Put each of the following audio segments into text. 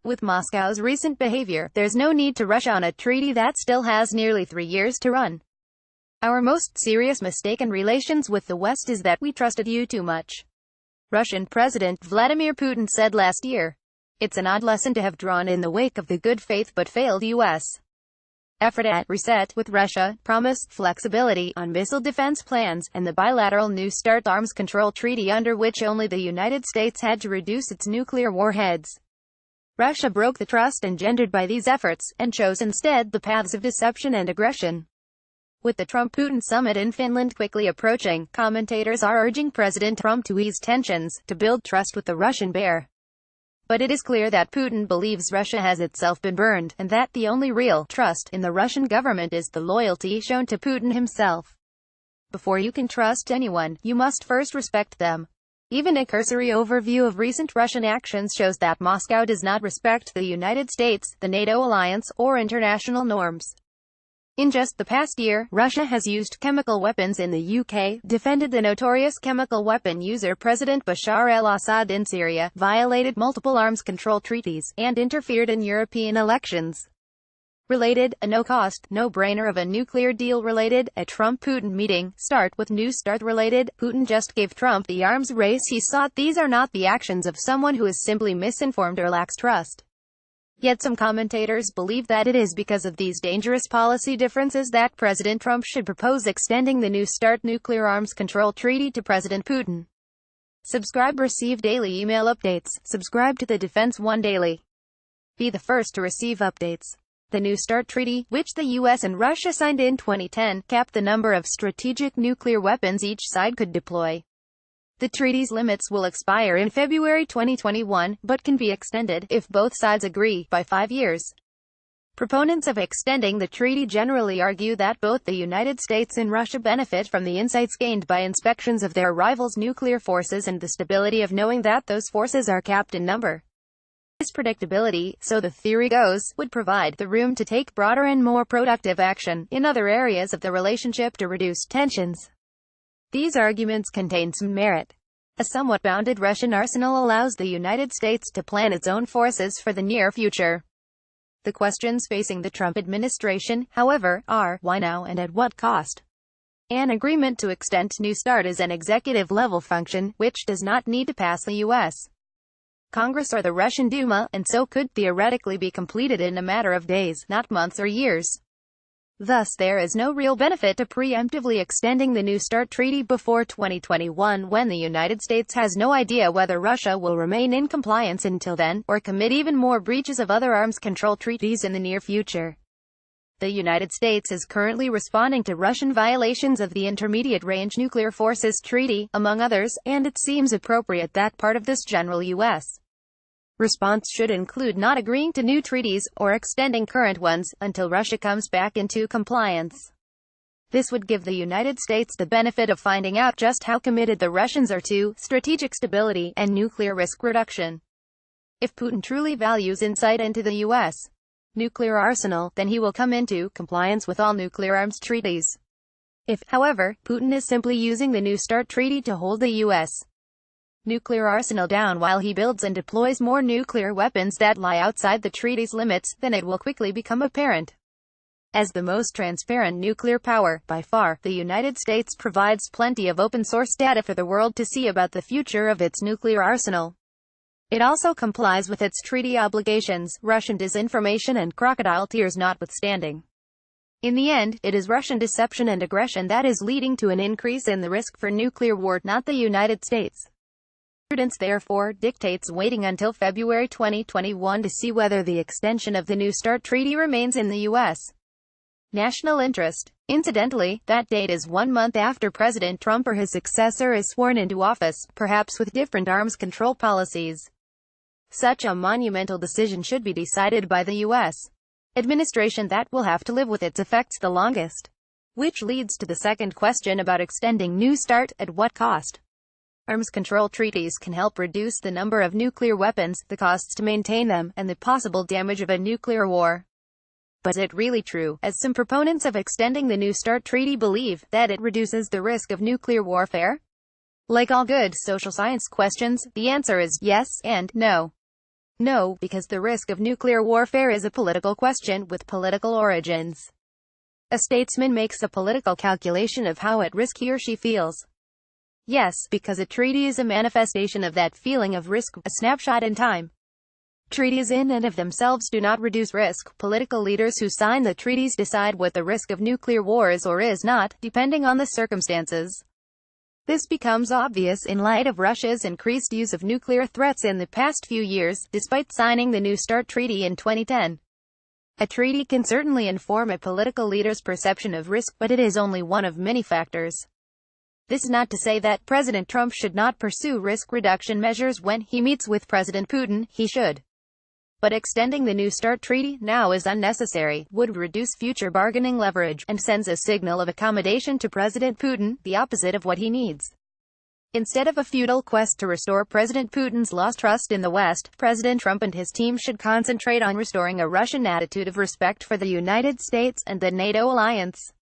with Moscow's recent behavior, there's no need to rush on a treaty that still has nearly 3 years to run. Our most serious mistake in relations with the West is that we trusted you too much. Russian President Vladimir Putin said last year. It's an odd lesson to have drawn in the wake of the good faith but failed U.S. effort at reset with Russia, promised flexibility on missile defense plans, and the bilateral New START arms control treaty under which only the United States had to reduce its nuclear warheads. Russia broke the trust engendered by these efforts, and chose instead the paths of deception and aggression. With the Trump-Putin summit in Finland quickly approaching, commentators are urging President Trump to ease tensions, to build trust with the Russian bear. But it is clear that Putin believes Russia has itself been burned, and that the only real trust in the Russian government is the loyalty shown to Putin himself. Before you can trust anyone, you must first respect them. Even a cursory overview of recent Russian actions shows that Moscow does not respect the United States, the NATO alliance, or international norms. In just the past year, Russia has used chemical weapons in the UK, defended the notorious chemical weapon user President Bashar al-Assad in Syria, violated multiple arms control treaties, and interfered in European elections. Related, a no-cost, no-brainer of a nuclear deal related, a Trump-Putin meeting, start with New START related, Putin just gave Trump the arms race he sought. These are not the actions of someone who is simply misinformed or lacks trust. Yet some commentators believe that it is because of these dangerous policy differences that President Trump should propose extending the New START nuclear arms control treaty to President Putin. Subscribe, receive daily email updates. Subscribe to the Defense One Daily. Be the first to receive updates. The New START treaty, which the US and Russia signed in 2010, capped the number of strategic nuclear weapons each side could deploy. The treaty's limits will expire in February 2021, but can be extended, if both sides agree, by 5 years. Proponents of extending the treaty generally argue that both the United States and Russia benefit from the insights gained by inspections of their rivals' nuclear forces and the stability of knowing that those forces are capped in number. This predictability, so the theory goes, would provide the room to take broader and more productive action in other areas of the relationship to reduce tensions. These arguments contain some merit. A somewhat bounded Russian arsenal allows the United States to plan its own forces for the near future. The questions facing the Trump administration, however, are, why now and at what cost? An agreement to extend New START is an executive-level function, which does not need to pass the U.S. Congress or the Russian Duma, and so could theoretically be completed in a matter of days, not months or years. Thus there is no real benefit to preemptively extending the New START treaty before 2021 when the United States has no idea whether Russia will remain in compliance until then, or commit even more breaches of other arms control treaties in the near future. The United States is currently responding to Russian violations of the Intermediate Range Nuclear Forces Treaty, among others, and it seems appropriate that part of this general U.S. response should include not agreeing to new treaties, or extending current ones, until Russia comes back into compliance. This would give the United States the benefit of finding out just how committed the Russians are to strategic stability and nuclear risk reduction. If Putin truly values insight into the U.S. nuclear arsenal, then he will come into compliance with all nuclear arms treaties. If, however, Putin is simply using the New START treaty to hold the U.S. nuclear arsenal down while he builds and deploys more nuclear weapons that lie outside the treaty's limits, then it will quickly become apparent. As the most transparent nuclear power, by far, the United States provides plenty of open-source data for the world to see about the future of its nuclear arsenal. It also complies with its treaty obligations, Russian disinformation and crocodile tears notwithstanding. In the end, it is Russian deception and aggression that is leading to an increase in the risk for nuclear war, not the United States. Prudence therefore dictates waiting until February 2021 to see whether the extension of the New START treaty remains in the U.S. national interest. Incidentally, that date is 1 month after President Trump or his successor is sworn into office, perhaps with different arms control policies. Such a monumental decision should be decided by the U.S. administration that will have to live with its effects the longest. Which leads to the second question about extending New START, at what cost? Arms control treaties can help reduce the number of nuclear weapons, the costs to maintain them, and the possible damage of a nuclear war. But is it really true, as some proponents of extending the New START treaty believe, that it reduces the risk of nuclear warfare? Like all good social science questions, the answer is yes and no. No, because the risk of nuclear warfare is a political question with political origins. A statesman makes a political calculation of how at risk he or she feels. Yes, because a treaty is a manifestation of that feeling of risk, a snapshot in time. Treaties in and of themselves do not reduce risk. Political leaders who sign the treaties decide what the risk of nuclear war is or is not, depending on the circumstances. This becomes obvious in light of Russia's increased use of nuclear threats in the past few years, despite signing the New START Treaty in 2010. A treaty can certainly inform a political leader's perception of risk, but it is only one of many factors. This is not to say that President Trump should not pursue risk reduction measures when he meets with President Putin. He should. But extending the New START Treaty now is unnecessary, would reduce future bargaining leverage, and sends a signal of accommodation to President Putin, the opposite of what he needs. Instead of a futile quest to restore President Putin's lost trust in the West, President Trump and his team should concentrate on restoring a Russian attitude of respect for the United States and the NATO alliance.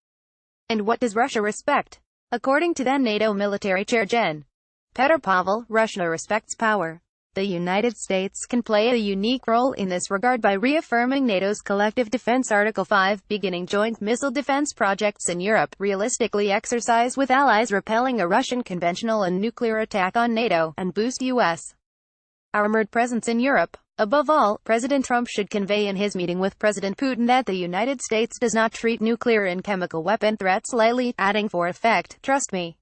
And what does Russia respect? According to then NATO military chair Gen. Petr Pavel, Russia respects power. The United States can play a unique role in this regard by reaffirming NATO's collective defense Article 5, beginning joint missile defense projects in Europe, realistically exercise with allies repelling a Russian conventional and nuclear attack on NATO, and boost U.S. armored presence in Europe. Above all, President Trump should convey in his meeting with President Putin that the United States does not treat nuclear and chemical weapon threats lightly, adding for effect, "Trust me.